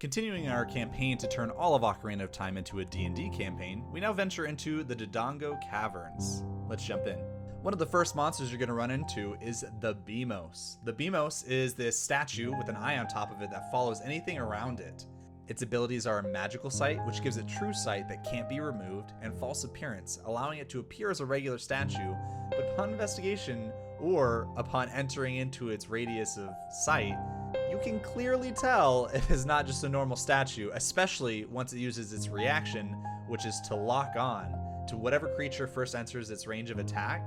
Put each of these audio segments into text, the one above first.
Continuing our campaign to turn all of Ocarina of Time into a D&D campaign, we now venture into the Dodongo Caverns. Let's jump in. One of the first monsters you're going to run into is the Beamos. The Beamos is this statue with an eye on top of it that follows anything around it. Its abilities are a magical sight, which gives it true sight that can't be removed, and false appearance, allowing it to appear as a regular statue, but upon investigation, or upon entering into its radius of sight, you can clearly tell it is not just a normal statue, especially once it uses its reaction, which is to lock on to whatever creature first enters its range of attack,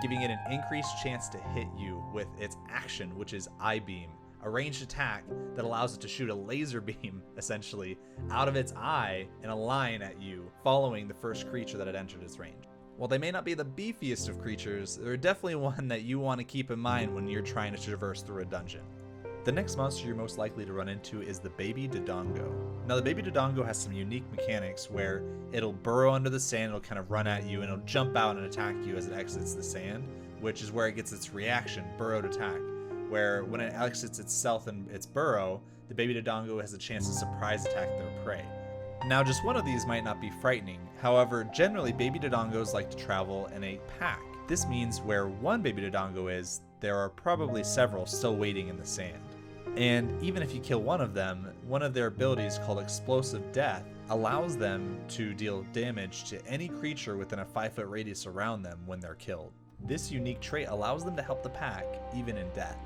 giving it an increased chance to hit you with its action, which is Eye Beam, a ranged attack that allows it to shoot a laser beam, essentially, out of its eye in a line at you, following the first creature that had entered its range. While they may not be the beefiest of creatures, they're definitely one that you want to keep in mind when you're trying to traverse through a dungeon. The next monster you're most likely to run into is the baby Dodongo. Now the baby Dodongo has some unique mechanics where it'll burrow under the sand, it'll kind of run at you, and it'll jump out and attack you as it exits the sand, which is where it gets its reaction, burrowed attack, where when it exits itself in its burrow, the baby Dodongo has a chance to surprise attack their prey. Now just one of these might not be frightening, however generally baby Dodongos like to travel in a pack. This means where one baby Dodongo is, there are probably several still waiting in the sand. And even if you kill one of them, one of their abilities called Explosive Death allows them to deal damage to any creature within a 5-foot radius around them when they're killed. This unique trait allows them to help the pack even in death.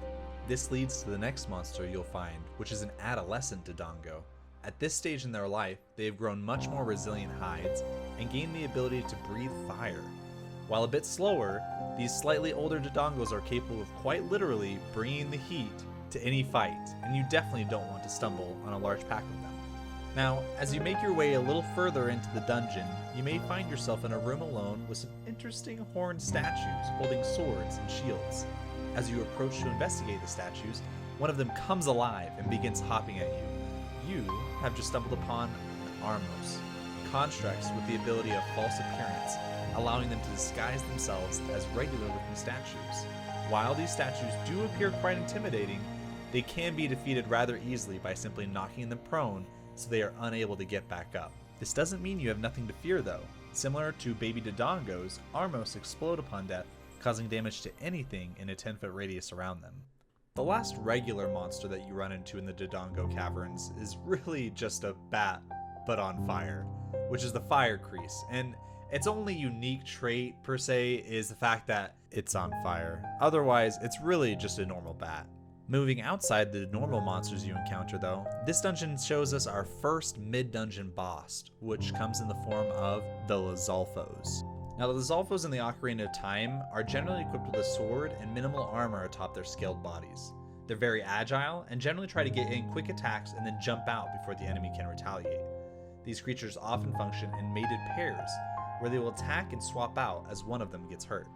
This leads to the next monster you'll find, which is an adolescent Dodongo. At this stage in their life, they have grown much more resilient hides and gained the ability to breathe fire. While a bit slower, these slightly older Dodongos are capable of quite literally bringing the heat to any fight, and you definitely don't want to stumble on a large pack of them. Now, as you make your way a little further into the dungeon, you may find yourself in a room alone with some interesting horned statues holding swords and shields. As you approach to investigate the statues, one of them comes alive and begins hopping at you. You have just stumbled upon an Armos, constructs with the ability of false appearance, allowing them to disguise themselves as regular-looking statues. While these statues do appear quite intimidating, they can be defeated rather easily by simply knocking them prone so they are unable to get back up. This doesn't mean you have nothing to fear though. Similar to baby Dodongos, Armos explode upon death, causing damage to anything in a 10-foot radius around them. The last regular monster that you run into in the Dodongo Caverns is really just a bat, but on fire, which is the Fire Crease, and its only unique trait per se is the fact that it's on fire. Otherwise, it's really just a normal bat. Moving outside the normal monsters you encounter though, this dungeon shows us our first mid-dungeon boss, which comes in the form of the Lizalfos. Now the Lizalfos in the Ocarina of Time are generally equipped with a sword and minimal armor atop their scaled bodies. They're very agile and generally try to get in quick attacks and then jump out before the enemy can retaliate. These creatures often function in mated pairs, where they will attack and swap out as one of them gets hurt.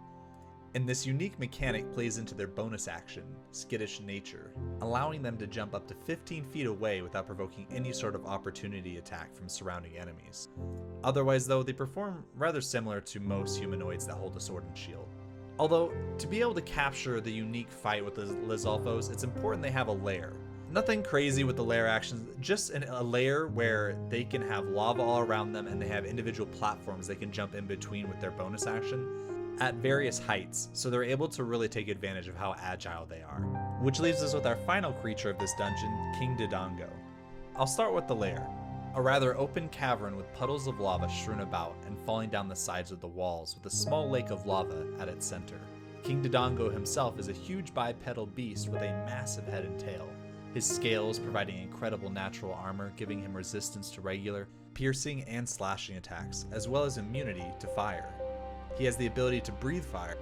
And this unique mechanic plays into their bonus action, skittish nature, allowing them to jump up to 15 feet away without provoking any sort of opportunity attack from surrounding enemies. Otherwise though, they perform rather similar to most humanoids that hold a sword and shield. Although, to be able to capture the unique fight with the Lizalfos, it's important they have a lair. Nothing crazy with the lair actions, just a lair where they can have lava all around them and they have individual platforms they can jump in between with their bonus action at various heights, so they're able to really take advantage of how agile they are. Which leaves us with our final creature of this dungeon, King Dodongo. I'll start with the lair, a rather open cavern with puddles of lava strewn about and falling down the sides of the walls with a small lake of lava at its center. King Dodongo himself is a huge bipedal beast with a massive head and tail. His scales providing incredible natural armor, giving him resistance to regular, piercing, and slashing attacks, as well as immunity to fire. He has the ability to breathe fire,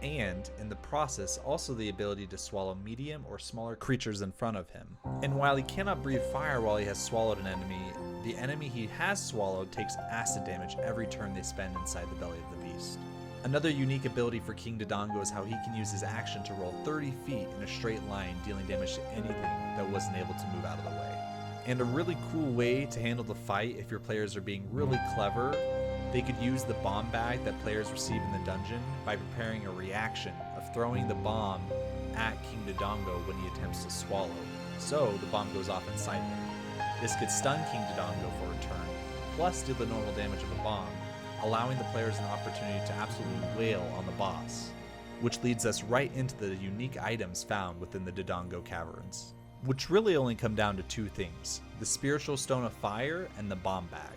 and in the process also the ability to swallow medium or smaller creatures in front of him. And while he cannot breathe fire while he has swallowed an enemy, the enemy he has swallowed takes acid damage every turn they spend inside the belly of the beast. Another unique ability for King Dodongo is how he can use his action to roll 30 feet in a straight line, dealing damage to anything that wasn't able to move out of the way. And a really cool way to handle the fight if your players are being really clever, they could use the bomb bag that players receive in the dungeon by preparing a reaction of throwing the bomb at King Dodongo when he attempts to swallow, so the bomb goes off inside him. This could stun King Dodongo for a turn, plus deal the normal damage of a bomb, allowing the players an opportunity to absolutely wail on the boss. Which leads us right into the unique items found within the Dodongo Caverns, which really only come down to two things: the Spiritual Stone of Fire and the Bomb Bag.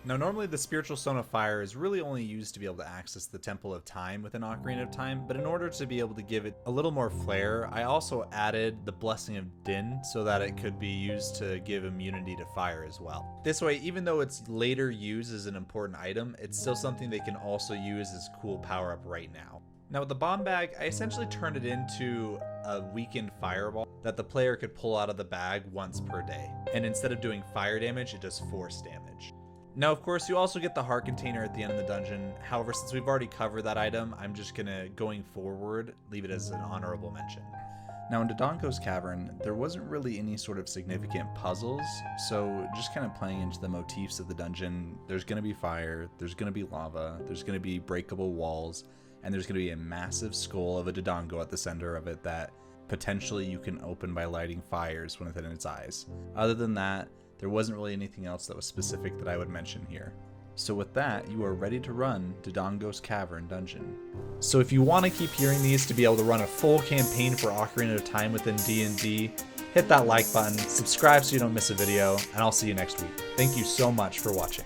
Now normally the Spiritual Stone of Fire is really only used to be able to access the Temple of Time within Ocarina of Time, but in order to be able to give it a little more flair, I also added the Blessing of Din so that it could be used to give immunity to fire as well. This way, even though it's later used as an important item, it's still something they can also use as cool power up right now. Now with the Bomb Bag, I essentially turned it into a weakened fireball that the player could pull out of the bag once per day. And instead of doing fire damage, it does force damage. Now, of course, you also get the heart container at the end of the dungeon. However, since we've already covered that item, I'm just gonna, going forward, leave it as an honorable mention. Now in Dodongo's Cavern, there wasn't really any sort of significant puzzles, so just kind of playing into the motifs of the dungeon, there's gonna be fire, there's gonna be lava, there's gonna be breakable walls, and there's gonna be a massive skull of a Dodongo at the center of it that potentially you can open by lighting fires within its eyes. Other than that, there wasn't really anything else that was specific that I would mention here. So with that, you are ready to run Dodongo's Cavern dungeon. So if you want to keep hearing these to be able to run a full campaign for Ocarina of Time within D&D, hit that like button, subscribe so you don't miss a video, and I'll see you next week. Thank you so much for watching.